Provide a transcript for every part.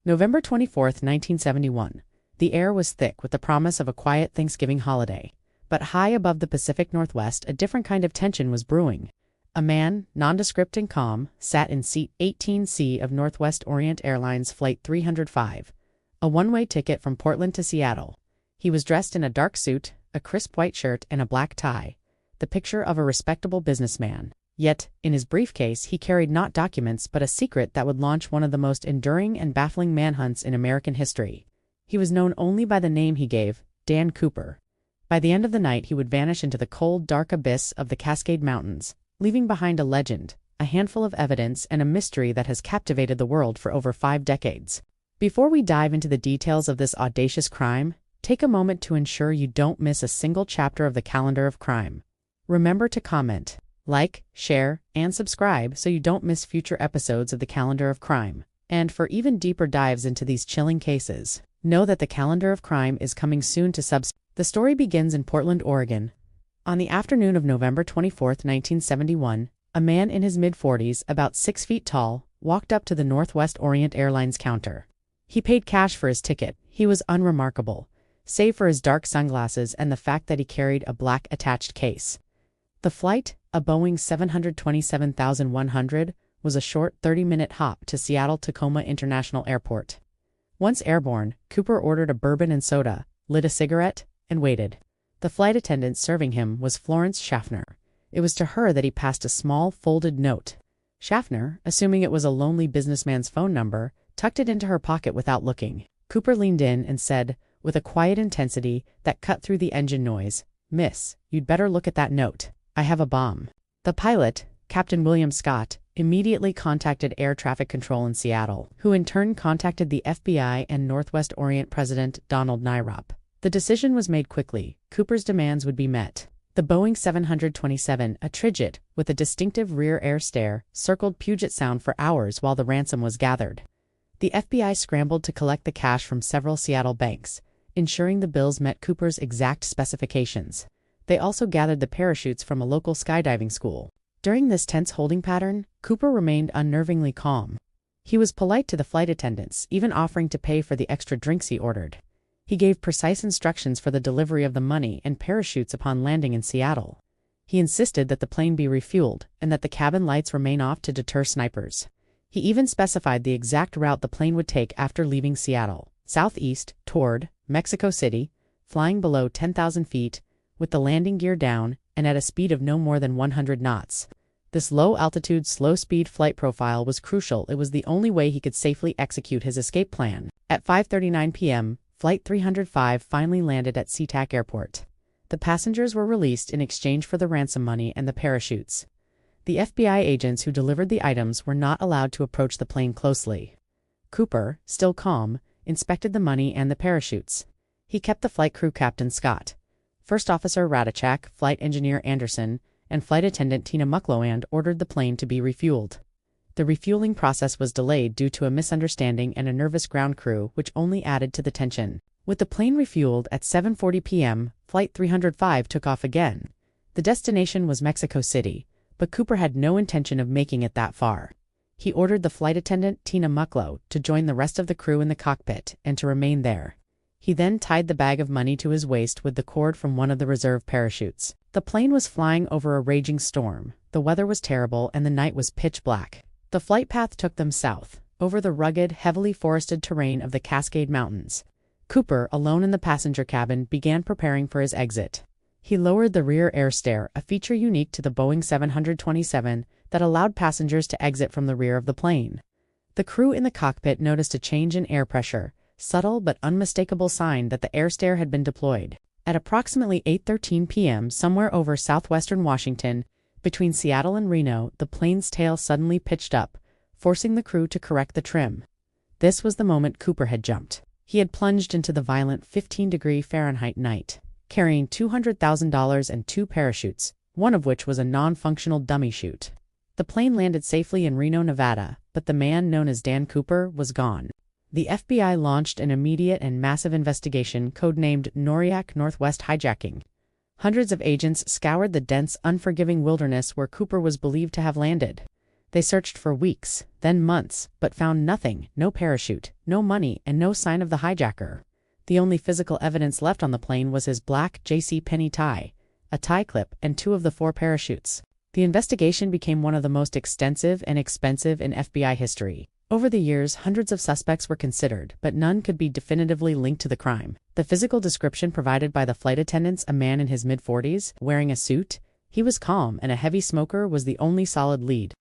November 24th, 1971. The air was thick with the promise of a quiet Thanksgiving holiday. But high above the Pacific Northwest, a different kind of tension was brewing. A man, nondescript and calm, sat in seat 18C of Northwest Orient Airlines Flight 305, a one-way ticket from Portland to Seattle. He was dressed in a dark suit, a crisp white shirt, and a black tie, the picture of a respectable businessman. Yet, in his briefcase he carried not documents but a secret that would launch one of the most enduring and baffling manhunts in American history. He was known only by the name he gave, Dan Cooper. By the end of the night he would vanish into the cold, dark abyss of the Cascade Mountains, leaving behind a legend, a handful of evidence, and a mystery that has captivated the world for over 5 decades. Before we dive into the details of this audacious crime, take a moment to ensure you don't miss a single chapter of the calendar of crime. Remember to comment, like, share, and subscribe so you don't miss future episodes of the Calendar of Crime. And for even deeper dives into these chilling cases, know that the Calendar of Crime is coming soon to Substack. The story begins in Portland, Oregon. On the afternoon of November 24, 1971, a man in his mid-40s, about 6 feet tall, walked up to the Northwest Orient Airlines counter. He paid cash for his ticket. He was unremarkable, save for his dark sunglasses and the fact that he carried a black attached case. The flight, a Boeing 727-100, was a short 30-minute hop to Seattle-Tacoma International Airport. Once airborne, Cooper ordered a bourbon and soda, lit a cigarette, and waited. The flight attendant serving him was Florence Schaffner. It was to her that he passed a small, folded note. Schaffner, assuming it was a lonely businessman's phone number, tucked it into her pocket without looking. Cooper leaned in and said, with a quiet intensity that cut through the engine noise, "Miss, you'd better look at that note. I have a bomb." The pilot, Captain William Scott, immediately contacted Air Traffic Control in Seattle, who in turn contacted the FBI and Northwest Orient President Donald Nyrop. The decision was made quickly. Cooper's demands would be met. The Boeing 727, a Tridget with a distinctive rear air stare, circled Puget Sound for hours while the ransom was gathered. The FBI scrambled to collect the cash from several Seattle banks, ensuring the bills met Cooper's exact specifications. They also gathered the parachutes from a local skydiving school. During this tense holding pattern, Cooper remained unnervingly calm. He was polite to the flight attendants, even offering to pay for the extra drinks he ordered. He gave precise instructions for the delivery of the money and parachutes upon landing in Seattle. He insisted that the plane be refueled and that the cabin lights remain off to deter snipers. He even specified the exact route the plane would take after leaving Seattle, southeast, toward Mexico City, flying below 10,000 feet, with the landing gear down, and at a speed of no more than 100 knots. This low-altitude, slow-speed flight profile was crucial. It was the only way he could safely execute his escape plan. At 5:39 p.m., Flight 305 finally landed at SeaTac Airport. The passengers were released in exchange for the ransom money and the parachutes. The FBI agents who delivered the items were not allowed to approach the plane closely. Cooper, still calm, inspected the money and the parachutes. He kept the flight crew Captain Scott, First Officer Radachak, Flight Engineer Anderson, and Flight Attendant Tina Mucklow ordered the plane to be refueled. The refueling process was delayed due to a misunderstanding and a nervous ground crew, which only added to the tension. With the plane refueled at 7:40 p.m., Flight 305 took off again. The destination was Mexico City, but Cooper had no intention of making it that far. He ordered the flight attendant, Tina Mucklow, to join the rest of the crew in the cockpit and to remain there. He then tied the bag of money to his waist with the cord from one of the reserve parachutes. The plane was flying over a raging storm. The weather was terrible and the night was pitch black. The flight path took them south, over the rugged, heavily forested terrain of the Cascade Mountains. Cooper, alone in the passenger cabin, began preparing for his exit. He lowered the rear air stair, a feature unique to the Boeing 727 that allowed passengers to exit from the rear of the plane. The crew in the cockpit noticed a change in air pressure, subtle but unmistakable sign that the air stair had been deployed. At approximately 8:13 p.m., somewhere over southwestern Washington, between Seattle and Reno, the plane's tail suddenly pitched up, forcing the crew to correct the trim. This was the moment Cooper had jumped. He had plunged into the violent 15-degree Fahrenheit night, carrying $200,000 and 2 parachutes, one of which was a non-functional dummy chute. The plane landed safely in Reno, Nevada, but the man known as Dan Cooper was gone. The FBI launched an immediate and massive investigation codenamed Noriak Northwest Hijacking. Hundreds of agents scoured the dense, unforgiving wilderness where Cooper was believed to have landed. They searched for weeks, then months, but found nothing: no parachute, no money, and no sign of the hijacker. The only physical evidence left on the plane was his black JCPenney tie, a tie clip, and 2 of the 4 parachutes. The investigation became one of the most extensive and expensive in FBI history. Over the years, hundreds of suspects were considered, but none could be definitively linked to the crime. The physical description provided by the flight attendants, a man in his mid-40s, wearing a suit, he was calm, and a heavy smoker, was the only solid lead.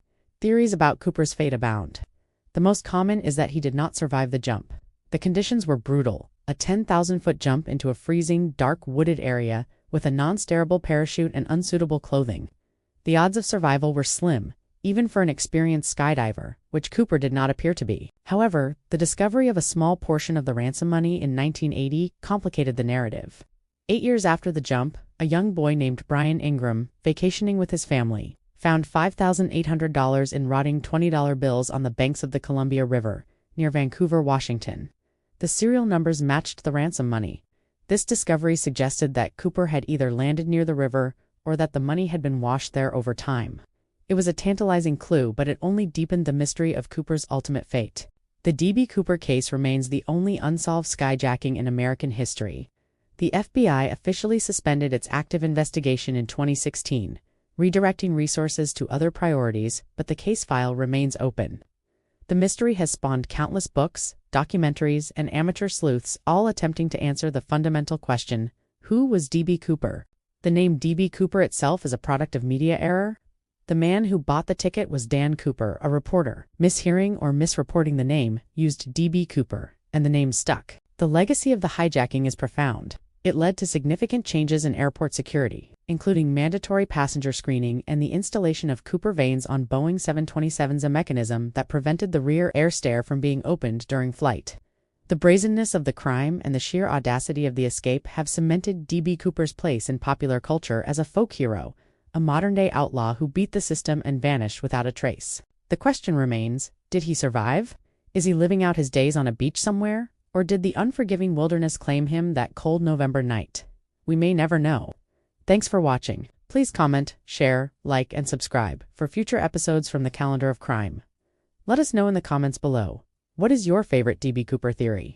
Theories about Cooper's fate abound. The most common is that he did not survive the jump. The conditions were brutal: a 10,000-foot jump into a freezing, dark, wooded area with a non-steerable parachute and unsuitable clothing. The odds of survival were slim, even for an experienced skydiver, which Cooper did not appear to be. However, the discovery of a small portion of the ransom money in 1980 complicated the narrative. 8 years after the jump, a young boy named Brian Ingram, vacationing with his family, found $5,800 in rotting $20 bills on the banks of the Columbia River, near Vancouver, Washington. The serial numbers matched the ransom money. This discovery suggested that Cooper had either landed near the river or that the money had been washed there over time. It was a tantalizing clue, but it only deepened the mystery of Cooper's ultimate fate. The D.B. Cooper case remains the only unsolved skyjacking in American history. The FBI officially suspended its active investigation in 2016, redirecting resources to other priorities, but the case file remains open. The mystery has spawned countless books, documentaries, and amateur sleuths, all attempting to answer the fundamental question: who was D.B. Cooper? The name D.B. Cooper itself is a product of media error. The man who bought the ticket was Dan Cooper, a reporter. Mishearing or misreporting the name used D.B. Cooper, and the name stuck. The legacy of the hijacking is profound. It led to significant changes in airport security, including mandatory passenger screening and the installation of Cooper vanes on Boeing 727s, a mechanism that prevented the rear air stair from being opened during flight. The brazenness of the crime and the sheer audacity of the escape have cemented D.B. Cooper's place in popular culture as a folk hero, a modern-day outlaw who beat the system and vanished without a trace. The question remains: did he survive? Is he living out his days on a beach somewhere? Or did the unforgiving wilderness claim him that cold November night? We may never know. Thanks for watching. Please comment, share, like, and subscribe for future episodes from the Calendar of Crime. Let us know in the comments below. What is your favorite D.B. Cooper theory?